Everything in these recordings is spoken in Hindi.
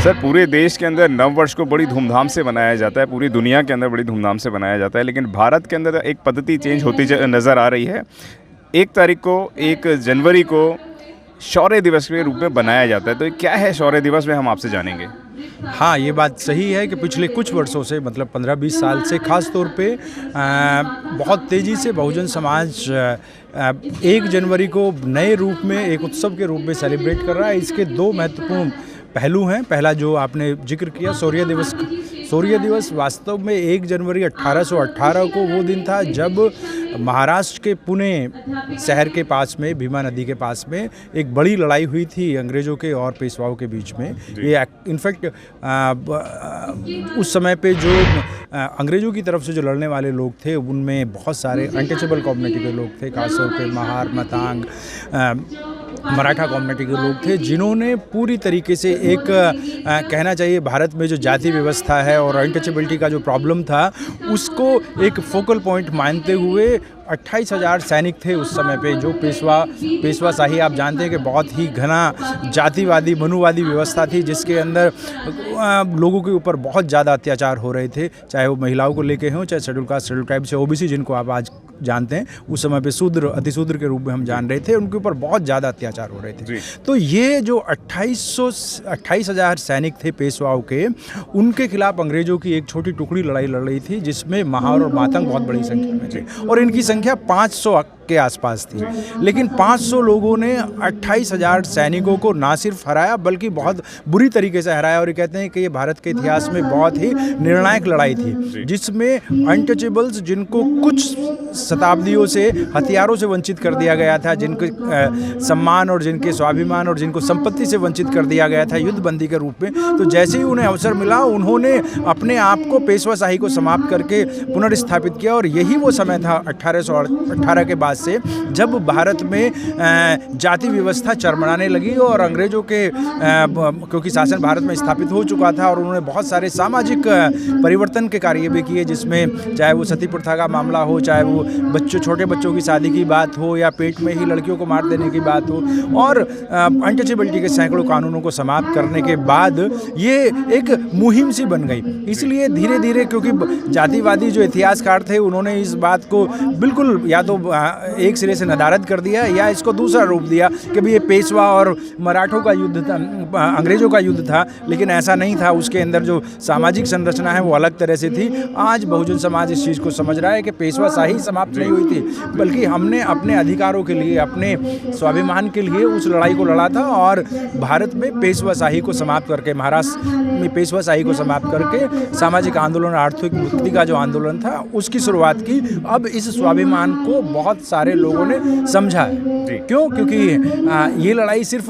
सर, पूरे देश के अंदर नव वर्ष को बड़ी धूमधाम से मनाया जाता है, पूरी दुनिया के अंदर बड़ी धूमधाम से मनाया जाता है, लेकिन भारत के अंदर एक पद्धति चेंज होती नज़र आ रही है। 1 तारीख को 1 जनवरी को शौर्य दिवस के रूप में बनाया जाता है। तो क्या है शौर्य दिवस में, हम आपसे जानेंगे। हाँ, ये बात सही है कि पिछले कुछ वर्षों से, मतलब 15-20 साल से ख़ास तौर पे बहुत तेज़ी से बहुजन समाज 1 जनवरी को नए रूप में, एक उत्सव के रूप में सेलिब्रेट कर रहा है। इसके 2 महत्वपूर्ण पहलू हैं। पहला जो आपने जिक्र किया, शौर्य दिवस। शौर्य दिवस वास्तव में 1 जनवरी 1818 को वो दिन था जब महाराष्ट्र के पुणे शहर के पास में, भीमा नदी के पास में एक बड़ी लड़ाई हुई थी अंग्रेज़ों के और पेशवाओं के बीच में। ये इनफैक्ट उस समय पे जो अंग्रेज़ों की तरफ से जो लड़ने वाले लोग थे, उनमें बहुत सारे अनटचेबल कम्युनिटी के लोग थे, खासतौर पे महार, मतांग, मराठा कम्युनिटी के लोग थे, जिन्होंने पूरी तरीके से एक कहना चाहिए भारत में जो जाति व्यवस्था है और अनटचेबिलिटी का जो प्रॉब्लम था, उसको एक फोकल पॉइंट मानते हुए 28,000 सैनिक थे उस समय पे। जो पेशवा शाही आप जानते हैं कि बहुत ही घना जातिवादी, मनुवादी व्यवस्था थी, जिसके अंदर लोगों के ऊपर बहुत ज़्यादा अत्याचार हो रहे थे, चाहे वो महिलाओं को लेके हों, चाहे शेड्यूल कास्ट, शेड्यूल ट्राइब से ओबीसी, जिनको आप आज जानते हैं, उस समय पे शूद्र, अतिशूद्र के रूप में हम जान रहे थे, उनके ऊपर बहुत ज़्यादा अत्याचार हो रहे थे। तो ये जो 28,000 सैनिक थे पेशवाओं के, उनके खिलाफ अंग्रेज़ों की एक छोटी टुकड़ी लड़ाई लड़ रही थी, जिसमें महार और मातंग बहुत बड़ी संख्या में थे, और इनकी संख्या 500 के आसपास थी। लेकिन 500 लोगों ने 28,000 सैनिकों को ना सिर्फ हराया, बल्कि बहुत बुरी तरीके से हराया। और ये कहते हैं कि ये भारत के इतिहास में बहुत ही निर्णायक लड़ाई थी, जिसमें अनटचेबल्स, जिनको कुछ शताब्दियों से हथियारों से वंचित कर दिया गया था, जिनके सम्मान और जिनके स्वाभिमान और जिनको संपत्ति से वंचित कर दिया गया था युद्धबंदी के रूप में, तो जैसे ही उन्हें अवसर मिला, उन्होंने अपने आप को पेशवाशाही को समाप्त करके पुनर्स्थापित किया। और यही वो समय था 1818 के बाद से, जब भारत में जाति व्यवस्था चरमराने लगी और अंग्रेजों के क्योंकि शासन भारत में स्थापित हो चुका था, और उन्होंने बहुत सारे सामाजिक परिवर्तन के कार्य भी किए, जिसमें चाहे वो सती प्रथा का मामला हो, चाहे वो छोटे बच्चों की शादी की बात हो, या पेट में ही लड़कियों को मार देने की बात हो, और अनटचेबिलिटी के सैकड़ों कानूनों को समाप्त करने के बाद ये एक मुहिम सी बन गई। इसलिए धीरे धीरे, क्योंकि जातिवादी जो इतिहासकार थे, उन्होंने इस बात को बिल्कुल या तो एक सिरे से नदारद कर दिया, या इसको दूसरा रूप दिया कि भाई ये पेशवा और मराठों का युद्ध था, अंग्रेज़ों का युद्ध था, लेकिन ऐसा नहीं था। उसके अंदर जो सामाजिक संरचना है वो अलग तरह से थी। आज बहुजन समाज इस चीज़ को समझ रहा है कि पेशवाशाही समाप्त नहीं हुई थी, बल्कि हमने अपने अधिकारों के लिए, अपने स्वाभिमान के लिए उस लड़ाई को लड़ा था, और भारत में पेशवाशाही को समाप्त करके, महाराष्ट्र में पेशवाशाही को समाप्त करके सामाजिक आंदोलन, आर्थिक मुक्ति का जो आंदोलन था, उसकी शुरुआत की। अब इस स्वाभिमान को बहुत सारे लोगों ने समझा है। क्यों? क्योंकि ये लड़ाई सिर्फ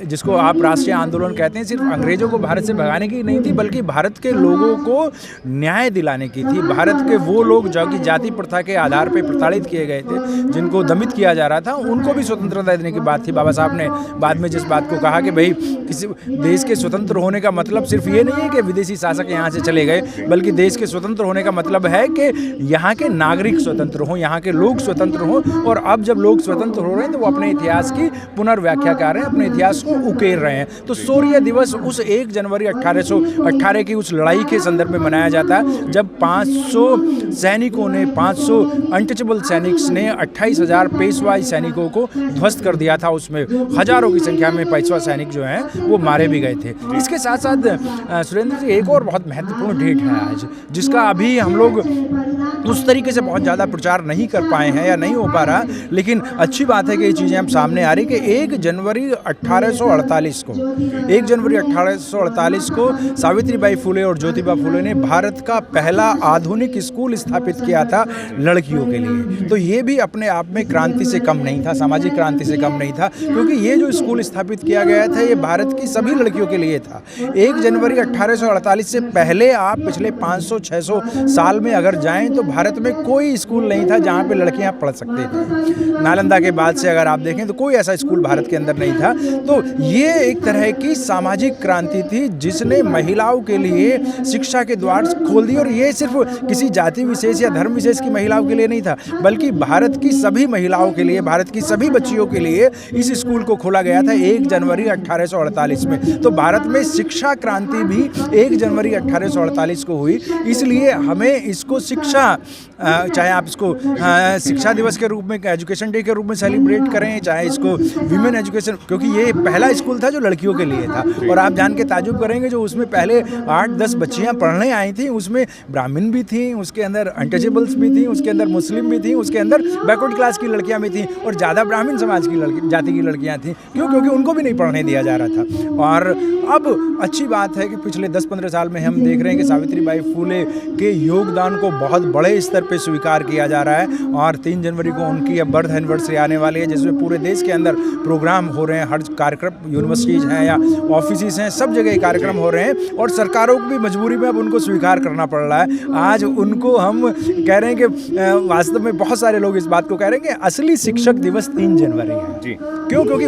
जिसको आप राष्ट्रीय आंदोलन कहते हैं, सिर्फ अंग्रेजों को भारत से भगाने की नहीं थी, बल्कि भारत के लोगों को न्याय दिलाने की थी। भारत के वो लोग जो कि जाति प्रथा के आधार पर प्रताड़ित किए गए थे, जिनको दमित किया जा रहा था, उनको भी स्वतंत्रता देने की बात थी। बाबा साहब ने बाद में जिस बात को कहा कि भाई किसी देश के स्वतंत्र होने का मतलब सिर्फ ये नहीं है कि विदेशी शासक यहाँ से चले गए, बल्कि देश के स्वतंत्र होने का मतलब है कि यहाँ के नागरिक स्वतंत्र हों, यहाँ के लोग स्वतंत्र हों। और अब जब लोग स्वतंत्र हो रहे हैं, तो वो अपने इतिहास की पुनर्व्याख्या कर रहे हैं, अपने इतिहास को उकेर रहे हैं। तो शौर्य दिवस उस 1 जनवरी 1818 की उस लड़ाई के संदर्भ में मनाया जाता है, जब 500 सैनिकों ने, 500 अनटचेबल सैनिक्स ने 28,000 पेशवाई सैनिकों को ध्वस्त कर दिया था। उसमें हजारों की संख्या में पेशवा सैनिक जो हैं वो मारे भी गए थे। इसके साथ साथ सुरेंद्र जी, एक और बहुत महत्वपूर्ण डेट है आज, जिसका अभी हम लोग उस तरीके से बहुत ज़्यादा प्रचार नहीं कर पाए हैं या नहीं हो पा रहा, लेकिन अच्छी बात है कि ये चीज़ें हम सामने आ रही कि 1 जनवरी 1848 को 1 जनवरी 1848 को सावित्रीबाई फुले और ज्योतिबा फुले ने भारत का पहला आधुनिक स्कूल स्थापित किया था लड़कियों के लिए। तो ये भी अपने आप में क्रांति से कम नहीं था, सामाजिक क्रांति से कम नहीं था, क्योंकि ये जो स्कूल स्थापित किया गया था, ये भारत की सभी लड़कियों के लिए था। 1 जनवरी 1848 से पहले आप पिछले 500-600 साल में अगर जाएं, तो भारत में कोई स्कूल नहीं था जहाँ पे लड़कियाँ पढ़ सकती थी। नालंदा के बाद से अगर आप देखें तो कोई ऐसा स्कूल भारत के अंदर नहीं था। तो ये एक तरह की सामाजिक क्रांति थी जिसने महिलाओं के लिए शिक्षा के द्वार खोल दिए। और ये सिर्फ किसी जाति विशेष या धर्म विशेष की महिलाओं के लिए नहीं था, बल्कि भारत की सभी महिलाओं के लिए, भारत की सभी बच्चियों के लिए इस स्कूल को खोला गया था 1 जनवरी 1848 में। तो भारत में शिक्षा क्रांति भी 1 जनवरी 1848 को हुई। इसलिए हमें इसको शिक्षा, चाहे आप इसको शिक्षा दिवस के रूप में, एजुकेशन डे के रूप में सेलिब्रेट करें, चाहे इसको विमेन एजुकेशन, क्योंकि ये पहला स्कूल था जो लड़कियों के लिए था। और आप जान के ताजुब करेंगे जो उसमें पहले 8-10 बच्चियां पढ़ने आई थी, उसमें ब्राह्मण भी थी, उसके अंदर अनटचेबल्स भी थी, उसके अंदर मुस्लिम भी थी, उसके अंदर बैकवर्ड क्लास की लड़कियां भी थी, और ज़्यादा ब्राह्मण समाज की जाति की लड़कियां थी। क्यों? क्योंकि उनको भी नहीं पढ़ने दिया जा रहा था। और अब अच्छी बात है कि पिछले 10-15 साल में हम देख रहे हैं कि सावित्रीबाई फूले के योगदान को बहुत बड़े स्तर पे स्वीकार किया जा रहा है। और 3 जनवरी को उनकी अब बर्थ एनिवर्सरी आने वाली है, जिसमें पूरे देश के अंदर प्रोग्राम हो रहे हैं। हर कार्यक्रम, यूनिवर्सिटीज़ हैं या ऑफिस हैं, सब जगह कार्यक्रम हो रहे हैं। और सरकारों को भी मजबूरी में अब उनको स्वीकार करना पड़ रहा है। आज उनको हम कह रहे हैं कि वास्तव में बहुत सारे लोग इस बात को कह रहे हैं कि असली शिक्षक दिवस 3 जनवरी है जी। क्यों? क्योंकि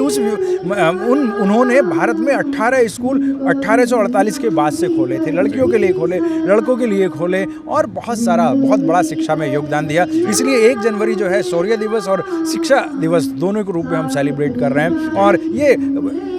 उन्होंने भारत में 18 स्कूल 1848 के बाद से खोले थे, लड़कियों के लिए खोले, लड़कों के लिए खोले, और बहुत बड़ा शिक्षा में योगदान दिया। इसलिए 1 जनवरी जो है शौर्य दिवस और शिक्षा दिवस दोनों के रूप में हम सेलिब्रेट कर रहे हैं। और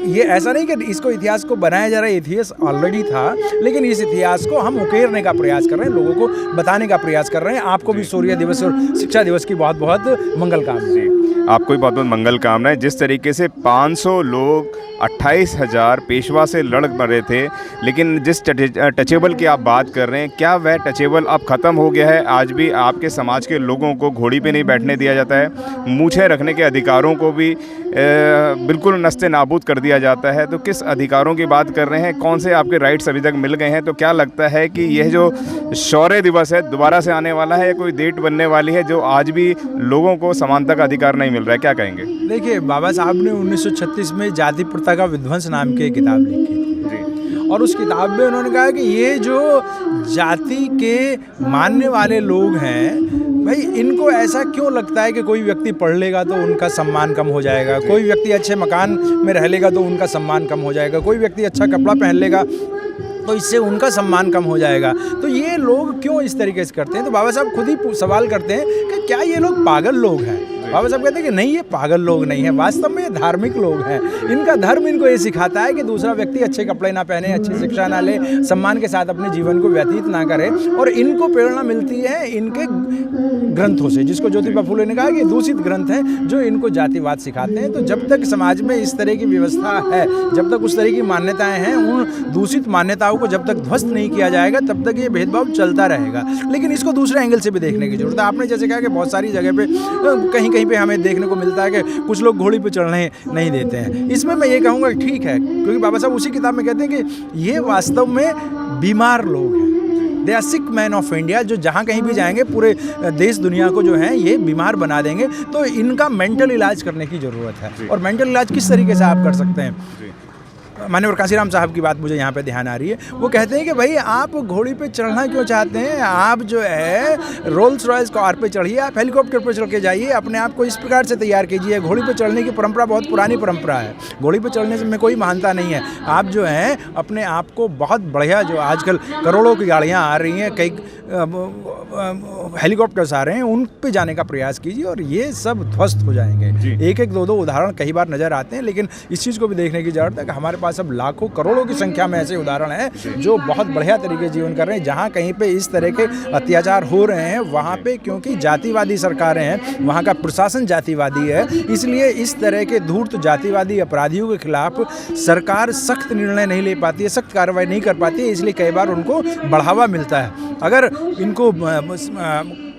ये ऐसा नहीं कि इसको इतिहास को बनाया जा रहा है, इतिहास ऑलरेडी था, लेकिन इस इतिहास को हम उकेरने का प्रयास कर रहे हैं, लोगों को बताने का प्रयास कर रहे हैं। आपको भी शौर्य दिवस और शिक्षा दिवस की बहुत बहुत मंगल कामनाएं। आपको भी बहुत बहुत मंगल कामनाएं। जिस तरीके से 500 लोग 28,000 पेशवा से लड़ मरे थे, लेकिन जिस टचेबल की आप बात कर रहे हैं, क्या वह टचेबल अब ख़त्म हो गया है? आज भी आपके समाज के लोगों को घोड़ी पे नहीं बैठने दिया जाता है, मूछें रखने के अधिकारों को भी बिल्कुल नस्ते नाबूद कर दिया जाता है। तो किस अधिकारों की बात कर रहे हैं? कौन से आपके राइट्स अभी तक मिल गए हैं? तो क्या लगता है कि यह जो शौर्य दिवस है दोबारा से आने वाला है या कोई डेट बनने वाली है जो आज भी लोगों को समानता का अधिकार नहीं मिल रहा है? क्या कहेंगे? देखिए, बाबा साहब ने 1936 में जाति प्रथा का विध्वंस नाम की किताब लिखी थी। और उस किताब में उन्होंने कहा कि ये जो जाति के मानने वाले लोग हैं, भाई इनको ऐसा क्यों लगता है कि कोई व्यक्ति पढ़ लेगा तो उनका सम्मान कम हो जाएगा, कोई व्यक्ति अच्छे मकान में रह लेगा तो उनका सम्मान कम हो जाएगा, कोई व्यक्ति अच्छा कपड़ा पहन लेगा तो इससे उनका सम्मान कम हो जाएगा। तो ये लोग क्यों इस तरीके से करते हैं? तो बाबा साहब खुद ही सवाल करते हैं कि क्या ये लोग पागल लोग हैं? बाबा साहब कहते हैं कि नहीं, ये पागल लोग नहीं है, वास्तव में ये धार्मिक लोग हैं। इनका धर्म इनको ये सिखाता है कि दूसरा व्यक्ति अच्छे कपड़े ना पहने, अच्छी शिक्षा ना ले, सम्मान के साथ अपने जीवन को व्यतीत ना करे। और इनको प्रेरणा मिलती है इनके ग्रंथों से, जिसको ज्योतिबा फूले ने कहा कि दूषित ग्रंथ हैं जो इनको जातिवाद सिखाते हैं। तो जब तक समाज में इस तरह की व्यवस्था है, जब तक उस तरह की मान्यताएं हैं, उन दूषित मान्यताओं को जब तक ध्वस्त नहीं किया जाएगा तब तक ये भेदभाव चलता रहेगा। लेकिन इसको दूसरे एंगल से भी देखने की जरूरत है। आपने जैसे कहा कि बहुत सारी जगह पे कहीं पे हमें देखने को मिलता है कि कुछ लोग घोड़ी पे चढ़ने नहीं देते हैं। इसमें मैं ये कहूँगा कि ठीक है, क्योंकि बाबा साहब उसी किताब में कहते हैं कि ये वास्तव में बीमार लोग हैं, they are sick man of India, जो जहाँ कहीं भी जाएंगे पूरे देश दुनिया को जो है ये बीमार बना देंगे। तो इनका मेंटल इलाज करने की ज़रूरत है। और मेंटल इलाज किस तरीके से आप कर सकते हैं? माननीय काशीराम साहब की बात मुझे यहाँ पे ध्यान आ रही है। वो कहते हैं कि भाई आप घोड़ी पे चढ़ना क्यों चाहते हैं? आप जो है रोल्स रॉयस कार पे चढ़िए, आप हेलीकॉप्टर पे चढ़ के जाइए, अपने आप को इस प्रकार से तैयार कीजिए। घोड़ी पे चढ़ने की परंपरा बहुत पुरानी परंपरा है, घोड़ी पे चढ़ने से में कोई महानता नहीं है। आप जो है अपने आप को बहुत बढ़िया, जो आजकल करोड़ों की गाड़ियाँ आ रही हैं, कई हेलीकॉप्टर्स आ रहे हैं, उन पे जाने का प्रयास कीजिए और ये सब ध्वस्त हो जाएंगे। एक एक दो दो उदाहरण कई बार नज़र आते हैं, लेकिन इस चीज़ को भी देखने की ज़रूरत है कि हमारे पास अब लाखों करोड़ों की संख्या में ऐसे उदाहरण हैं जो बहुत बढ़िया तरीके से जीवन कर रहे हैं। जहाँ कहीं पे इस तरह के अत्याचार हो रहे हैं वहाँ पे, क्योंकि जातिवादी सरकारें हैं, वहाँ का प्रशासन जातिवादी है, इसलिए इस तरह के धूर्त जातिवादी अपराधियों के खिलाफ सरकार सख्त निर्णय नहीं ले पाती है, सख्त कार्रवाई नहीं कर पाती है। इसलिए कई बार उनको बढ़ावा मिलता है। अगर इनको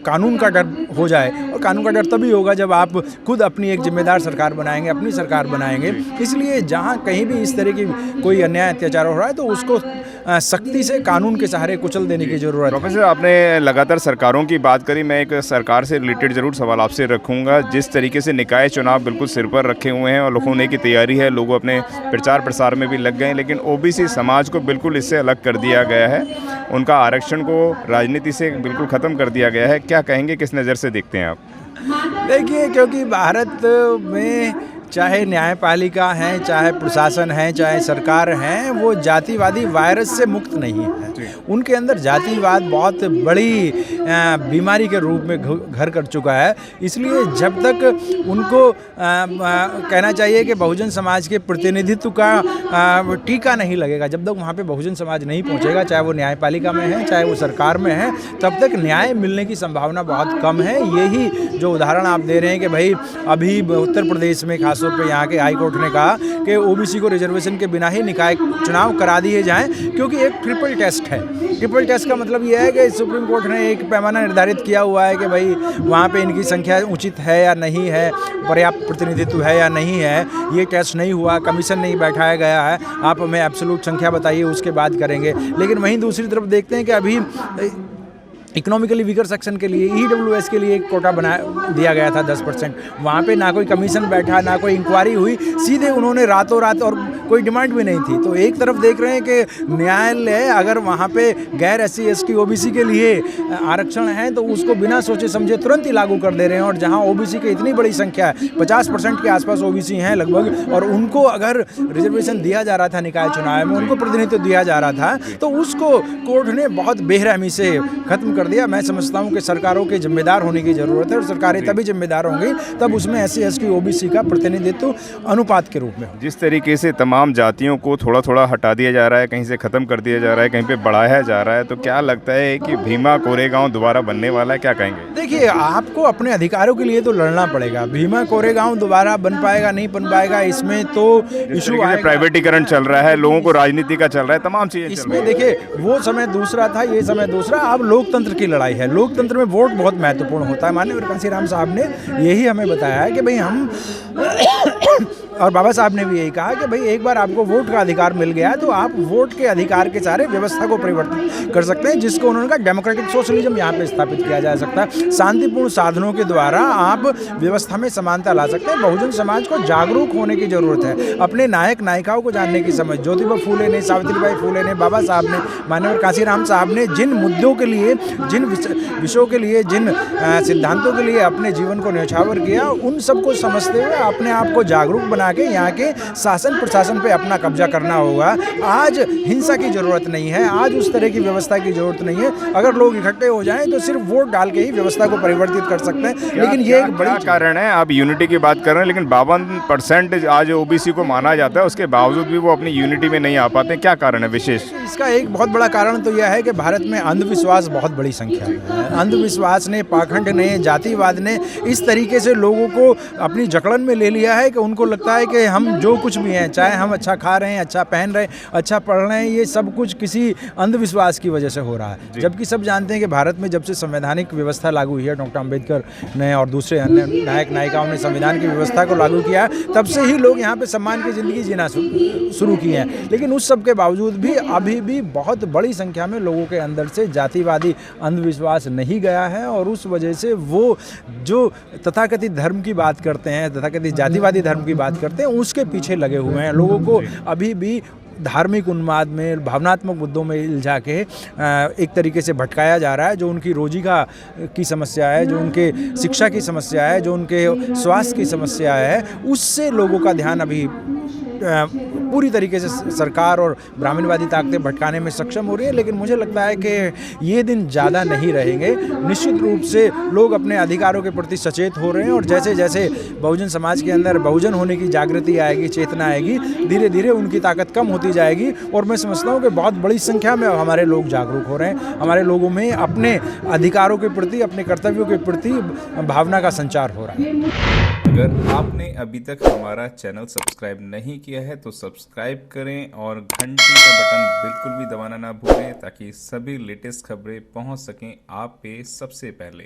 कानून का डर हो जाए, और कानून का डर तभी होगा जब आप खुद अपनी एक जिम्मेदार सरकार बनाएंगे, अपनी सरकार बनाएंगे। इसलिए जहाँ कहीं भी इस तरह की कोई अन्याय अत्याचार हो रहा है तो उसको सख्ती से कानून के सहारे कुचल देने की ज़रूरत है। प्रोफेसर, आपने लगातार सरकारों की बात करी, मैं एक सरकार से रिलेटेड ज़रूर सवाल आपसे रखूंगा। जिस तरीके से निकाय चुनाव बिल्कुल सिर पर रखे हुए हैं और लोग होने की तैयारी है, लोग अपने प्रचार प्रसार में भी लग गए हैं, लेकिन ओबीसी समाज को बिल्कुल इससे अलग कर दिया गया है, उनका आरक्षण को राजनीति से बिल्कुल ख़त्म कर दिया गया है। क्या कहेंगे, किस नज़र से देखते हैं आप? देखिए, क्योंकि भारत में चाहे न्यायपालिका है, चाहे प्रशासन है, चाहे सरकार है, वो जातिवादी वायरस से मुक्त नहीं है। उनके अंदर जातिवाद बहुत बड़ी बीमारी के रूप में घर कर चुका है। इसलिए जब तक उनको कहना चाहिए कि बहुजन समाज के प्रतिनिधित्व का टीका नहीं लगेगा, जब तक वहाँ पे बहुजन समाज नहीं पहुँचेगा, चाहे वो न्यायपालिका में है, चाहे वो सरकार में है, तब तक न्याय मिलने की संभावना बहुत कम है। यही जो उदाहरण आप दे रहे हैं कि भाई अभी उत्तर प्रदेश में खासतौर पे यहाँ के हाई कोर्ट ने कहा कि ओबीसी को रिजर्वेशन के बिना ही निकाय चुनाव करा दिए जाएं, क्योंकि एक ट्रिपल टेस्ट है। ट्रिपल टेस्ट का मतलब यह है कि सुप्रीम कोर्ट ने एक पैमाना निर्धारित किया हुआ है कि भाई वहाँ पे इनकी संख्या उचित है या नहीं है, पर्याप्त प्रतिनिधित्व है या नहीं है। ये टेस्ट नहीं हुआ, कमीशन नहीं बैठाया गया है, आप हमें एब्सोल्यूट संख्या बताइए, उसके बाद करेंगे। लेकिन वहीं दूसरी तरफ देखते हैं कि अभी इकोनॉमिकली वीकर सेक्शन के लिए EWS के लिए एक कोटा दिया गया था 10%। वहाँ पे ना कोई कमीशन बैठा, ना कोई इंक्वायरी हुई, सीधे उन्होंने रातों रात, और कोई डिमांड भी नहीं थी। तो एक तरफ देख रहे हैं कि न्यायालय अगर वहाँ पे गैर SC ST OBC के लिए आरक्षण है तो उसको बिना सोचे समझे तुरंत ही लागू कर दे रहे हैं। और जहाँ OBC की इतनी बड़ी संख्या है, 50% के आसपास OBC हैं लगभग, और उनको अगर रिजर्वेशन दिया जा रहा था निकाय चुनाव में, उनको प्रतिनिधित्व दिया जा रहा था, तो उसको कोर्ट ने बहुत बेरहमी से खत्म कर दिया। मैं समझता हूं कि सरकारों के जिम्मेदार होने की ज़रूरत है, और सरकारें तभी जिम्मेदार होंगी तब उसमें SC ST OBC का प्रतिनिधित्व अनुपात के रूप में हो। जिस तरीके से तमाम जातियों को थोड़ा थोड़ा हटा दिया जा रहा है, कहीं से ख़त्म कर दिया जा रहा है, कहीं पे बढ़ाया जा रहा है, तो क्या लगता है कि भीमा कोरेगांव दोबारा बनने वाला है? क्या कहेंगे? देखिए, आपको अपने अधिकारों के लिए तो लड़ना पड़ेगा। भीमा कोरेगांव दोबारा बन पाएगा नहीं बन पाएगा, इसमें तो इशू आएगा। प्राइवेटीकरण चल रहा है, लोगों को राजनीति का चल रहा है, तमाम चीज़ें इसमें देखिए, वो समय दूसरा था, ये समय दूसरा। अब लोकतंत्र की लड़ाई है। लोकतंत्र में वोट बहुत महत्वपूर्ण होता है। माननीय कांशीराम साहब ने यही हमें बताया है कि भाई हम और बाबा साहब ने भी यही कहा कि भाई एक बार आपको वोट का अधिकार मिल गया तो आप वोट के अधिकार के सारे व्यवस्था को परिवर्तित कर सकते हैं, जिसको उन्होंने कहा डेमोक्रेटिक सोशलिज्म यहाँ पे स्थापित किया जा सकता है। शांतिपूर्ण साधनों के द्वारा आप व्यवस्था में समानता ला सकते हैं। बहुजन समाज को जागरूक होने की जरूरत है, अपने नायक नायिकाओं को जानने की समझ। ज्योतिबा फूले ने, सावित्रीबाई फूले ने, बाबा साहब ने, माननीय कांशीराम साहब ने जिन मुद्दों के लिए, जिन विषयों के लिए, जिन सिद्धांतों के लिए अपने जीवन को न्यौछावर किया, उन सबको समझते हुए अपने आप को जागरूक बना के यहाँ के शासन प्रशासन पे अपना कब्जा करना होगा। आज हिंसा की जरूरत नहीं है, आज उस तरह की व्यवस्था की जरूरत नहीं है। अगर लोग इकट्ठे हो जाएं तो सिर्फ वोट डाल के ही व्यवस्था को परिवर्तित कर सकते हैं। लेकिन ये एक बड़ा कारण है। आप यूनिटी की बात कर रहे हैं, लेकिन 52% आज ओबीसी को माना जाता है, उसके बावजूद भी वो अपनी यूनिटी में नहीं आ पाते। क्या कारण है विशेष? इसका एक बहुत बड़ा कारण तो यह है कि भारत में अंधविश्वास बहुत बड़ी संख्या है। अंधविश्वास ने, पाखंड ने, जातिवाद ने इस तरीके से लोगों को अपनी जकड़न में ले लिया है कि उनको लगता है कि हम जो कुछ भी हैं, चाहे हम अच्छा खा रहे हैं, अच्छा पहन रहे हैं, अच्छा पढ़ रहे हैं, ये सब कुछ किसी अंधविश्वास की वजह से हो रहा है। जबकि सब जानते हैं कि भारत में जब से संवैधानिक व्यवस्था लागू हुई है, डॉक्टर अम्बेडकर ने और दूसरे अन्य नायक नायिकाओं ने संविधान की व्यवस्था को लागू किया, तब से ही लोग यहाँ पे सम्मान की ज़िंदगी जीना शुरू की हैं। लेकिन उस सब के बावजूद भी अभी भी बहुत बड़ी संख्या में लोगों के अंदर से जातिवादी अंधविश्वास नहीं गया है, और उस वजह से वो जो तथाकथित धर्म की बात करते हैं, तथाकथित जातिवादी धर्म की बात करते हैं, उसके पीछे लगे हुए हैं। लोगों को अभी भी धार्मिक उन्माद में, भावनात्मक मुद्दों में इल्झा के एक तरीके से भटकाया जा रहा है। जो उनकी रोजी की समस्या है, जो उनके शिक्षा की समस्या है, जो उनके स्वास्थ्य की समस्या है, उससे लोगों का ध्यान अभी पूरी तरीके से सरकार और ब्राह्मणवादी ताकतें भटकाने में सक्षम हो रही है। लेकिन मुझे लगता है कि ये दिन ज़्यादा नहीं रहेंगे। निश्चित रूप से लोग अपने अधिकारों के प्रति सचेत हो रहे हैं, और जैसे जैसे बहुजन समाज के अंदर बहुजन होने की जागृति आएगी, चेतना आएगी, धीरे धीरे उनकी ताकत कम होती जाएगी। और मैं समझता हूँ कि बहुत बड़ी संख्या में हमारे लोग जागरूक हो रहे हैं। हमारे लोगों में अपने अधिकारों के प्रति, अपने कर्तव्यों के प्रति भावना का संचार हो रहा है। अगर आपने अभी तक हमारा चैनल सब्सक्राइब नहीं किया है तो सब्सक्राइब करें और घंटी का बटन बिल्कुल भी दबाना ना भूलें, ताकि सभी लेटेस्ट खबरें पहुंच सकें आप पे सबसे पहले।